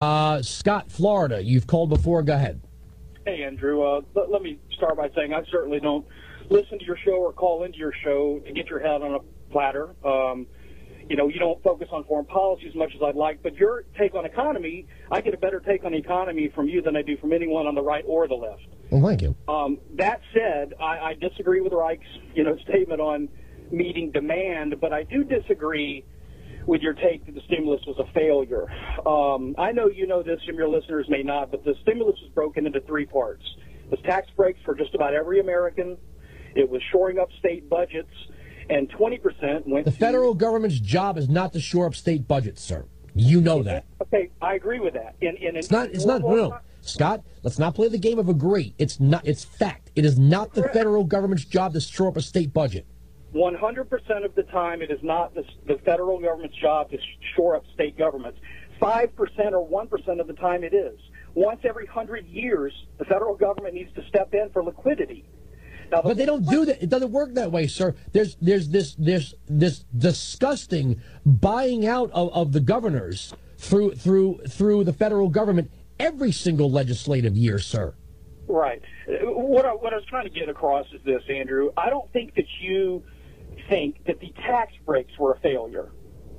Scott, Florida, you've called before. Go ahead. Hey, Andrew. Let me start by saying I certainly don't listen to your show or call into your show to get your head on a platter. You don't focus on foreign policy as much as I'd like, but your take on economy, I get a better take on the economy from you than I do from anyone on the right or the left. Well, thank you. That said, I disagree with Reich's, statement on meeting demand, but I do disagree with your take that the stimulus was a failure. I know you know this, and your listeners may not, but the stimulus was broken into three parts. It was tax breaks for just about every American. It was shoring up state budgets, and 20% went The federal government's job is not to shore up state budgets, sir. You know that. Okay, I agree with that. It's not, no. Scott, let's not play the game of agree. It's fact. It is not the federal government's job to shore up a state budget. 100% of the time, it is not the federal government's job to shore up state governments. 5% or 1% of the time it is. Once every 100 years, the federal government needs to step in for liquidity. Now, but they don't do that. It doesn't work that way, sir. There's this disgusting buying out of the governors through the federal government every single legislative year, sir. Right. What I was trying to get across is this, Andrew. I don't think that you think that the tax breaks were a failure,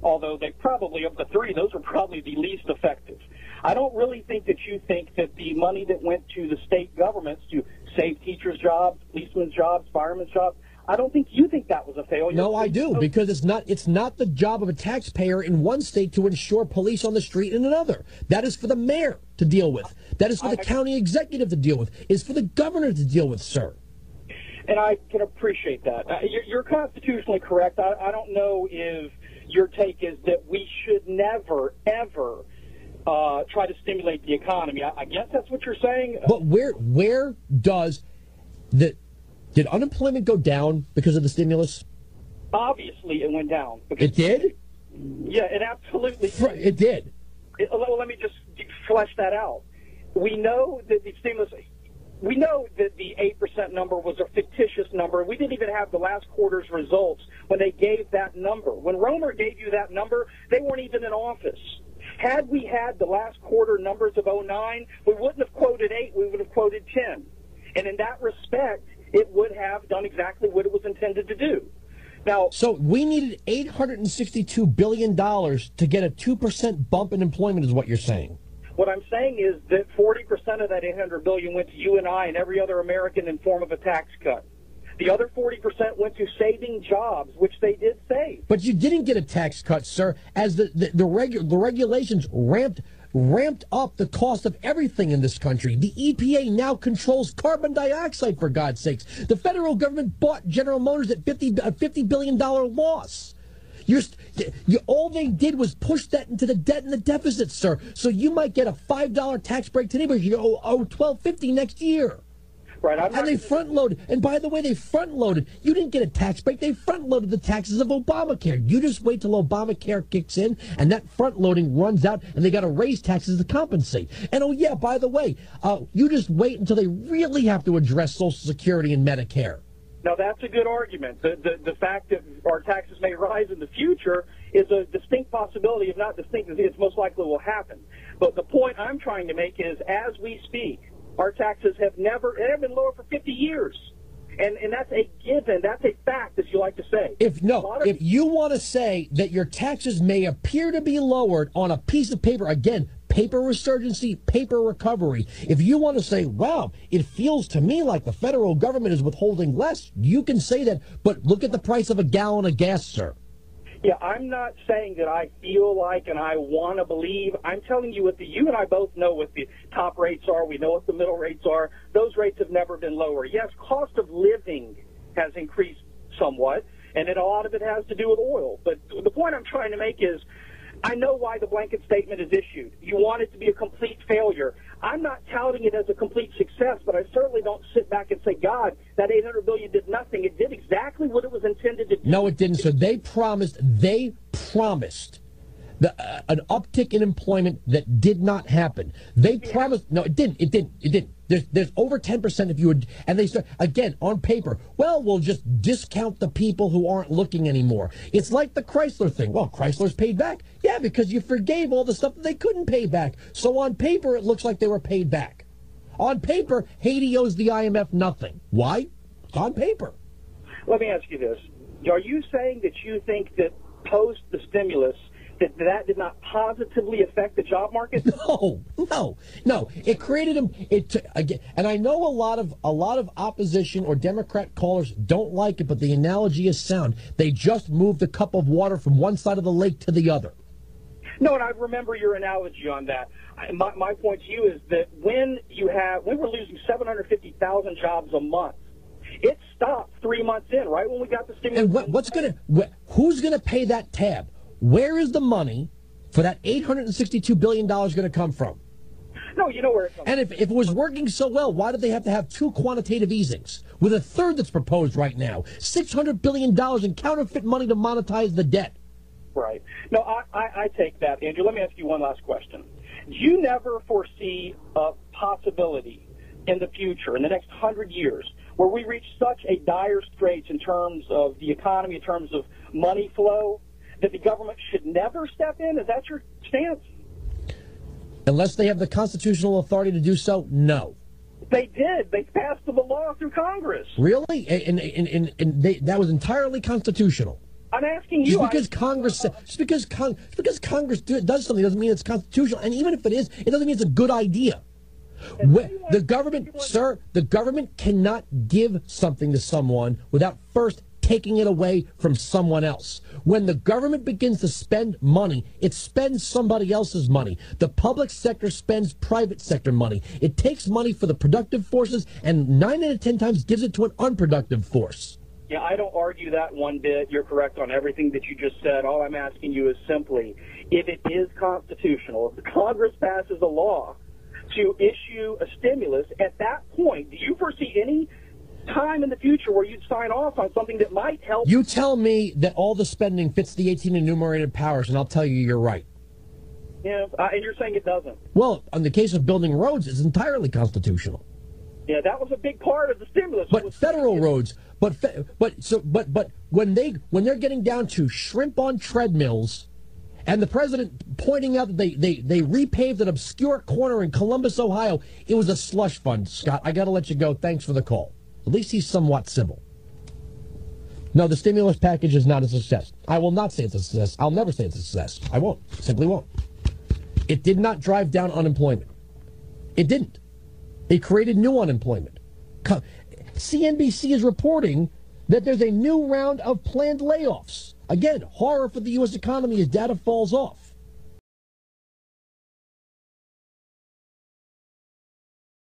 although they probably, of the three, those are probably the least effective. I don't really think that you think that the money that went to the state governments to save teachers' jobs, policemen's jobs, firemen's jobs, I don't think you think that was a failure. No, I do, because it's not the job of a taxpayer in one state to ensure police on the street in another. That is for the mayor to deal with. That is for the county executive to deal with. It's for the governor to deal with, sir. And I can appreciate that. You're constitutionally correct. I don't know if your take is that we should never, ever try to stimulate the economy. I guess that's what you're saying. But where does did unemployment go down because of the stimulus? Obviously, it went down. It did? Yeah, it absolutely did. It did. Let me just flesh that out. We know that the stimulus... We know that the 8% number was a fictitious number. We didn't even have the last quarter's results when they gave that number. When Romer gave you that number, they weren't even in office. Had we had the last quarter numbers of 2009, we wouldn't have quoted 8, we would have quoted 10. And in that respect, it would have done exactly what it was intended to do. Now, so we needed $862 billion to get a 2% bump in employment is what you're saying. What I'm saying is that 40% of that $800 billion went to you and I and every other American in form of a tax cut. The other 40% went to saving jobs, which they did save. But you didn't get a tax cut, sir, as the regulations ramped up the cost of everything in this country. The EPA now controls carbon dioxide, for God's sakes. The federal government bought General Motors at a $50 billion loss. All they did was push that into the debt and the deficit, sir. So you might get a $5 tax break today, but you owe $12.50 next year. Right. And they front-loaded. And by the way, they front-loaded. You didn't get a tax break. They front-loaded the taxes of Obamacare. You just wait till Obamacare kicks in, and that front-loading runs out, and they got to raise taxes to compensate. And, oh, yeah, by the way, you just wait until they really have to address Social Security and Medicare. Now, that's a good argument. The fact that our taxes may rise in the future is a distinct possibility. If not distinct, it's most likely will happen. But the point I'm trying to make is, as we speak, our taxes have been lower for 50 years. And that's a given. That's a fact, as you like to say. If you want to say that your taxes may appear to be lowered on a piece of paper, again, paper resurgency, paper recovery. If you want to say, wow, it feels to me like the federal government is withholding less, you can say that. But look at the price of a gallon of gas, sir. Yeah, I'm not saying that I feel like and I want to believe. I'm telling you you and I both know what the top rates are. We know what the middle rates are. Those rates have never been lower. Yes, cost of living has increased somewhat, and a lot of it has to do with oil. But the point I'm trying to make is, I know why the blanket statement is issued. You want it to be a complete failure. I'm not touting it as a complete success, but I certainly don't sit back and say, God, that $800 billion did nothing. It did exactly what it was intended to do. No, it didn't. So they promised an uptick in employment that did not happen. They promised. No, it didn't. There's over 10% if you would, and they start again on paper. Well, we'll just discount the people who aren't looking anymore. It's like the Chrysler thing. Well, Chrysler's paid back. Yeah. Yeah, because you forgave all the stuff that they couldn't pay back. So on paper, it looks like they were paid back. On paper, Haiti owes the IMF nothing. Why? It's on paper. Let me ask you this. Are you saying that you think that post the stimulus, that did not positively affect the job market? No. It created them. Again, and I know a lot of opposition or Democrat callers don't like it, but the analogy is sound. They just moved a cup of water from one side of the lake to the other. No, and I remember your analogy on that. My point to you is that when we're losing 750,000 jobs a month, it stopped 3 months in, right when we got the stimulus. And who's gonna pay that tab? Where is the money for that $862 billion going to come from? No, you know where it comes from. And if it was working so well, why did they have to have 2 quantitative easings with a third that's proposed right now? $600 billion in counterfeit money to monetize the debt. Right. No, I take that, Andrew. Let me ask you one last question. Do you never foresee a possibility in the future, in the next 100 years, where we reach such a dire straits in terms of the economy, in terms of money flow, that the government should never step in? Is that your stance? Unless they have the constitutional authority to do so, no. They did. They passed the law through Congress. Really? And that was entirely constitutional. I'm asking you. Just because Congress does something doesn't mean it's constitutional. And even if it is, it doesn't mean it's a good idea. The government cannot give something to someone without first taking it away from someone else. When the government begins to spend money, it spends somebody else's money. The public sector spends private sector money. It takes money for the productive forces and 9 out of 10 times gives it to an unproductive force. Yeah, I don't argue that one bit. You're correct on everything that you just said. All I'm asking you is simply, if it is constitutional, if the Congress passes a law to issue a stimulus, at that point, do you foresee any time in the future where you'd sign off on something that might help? You tell me that all the spending fits the 18 enumerated powers, and I'll tell you you're right. Yeah, and you're saying it doesn't. Well, in the case of building roads, it's entirely constitutional. Yeah, that was a big part of the stimulus. But federal roads, but when they're getting down to shrimp on treadmills, and the president pointing out that they repaved an obscure corner in Columbus, Ohio, it was a slush fund. Scott, I got to let you go. Thanks for the call. At least he's somewhat civil. No, the stimulus package is not a success. I will not say it's a success. I'll never say it's a success. I won't. Simply won't. It did not drive down unemployment. It didn't. It created new unemployment. CNBC is reporting that there's a new round of planned layoffs. Again, horror for the U.S. economy as data falls off.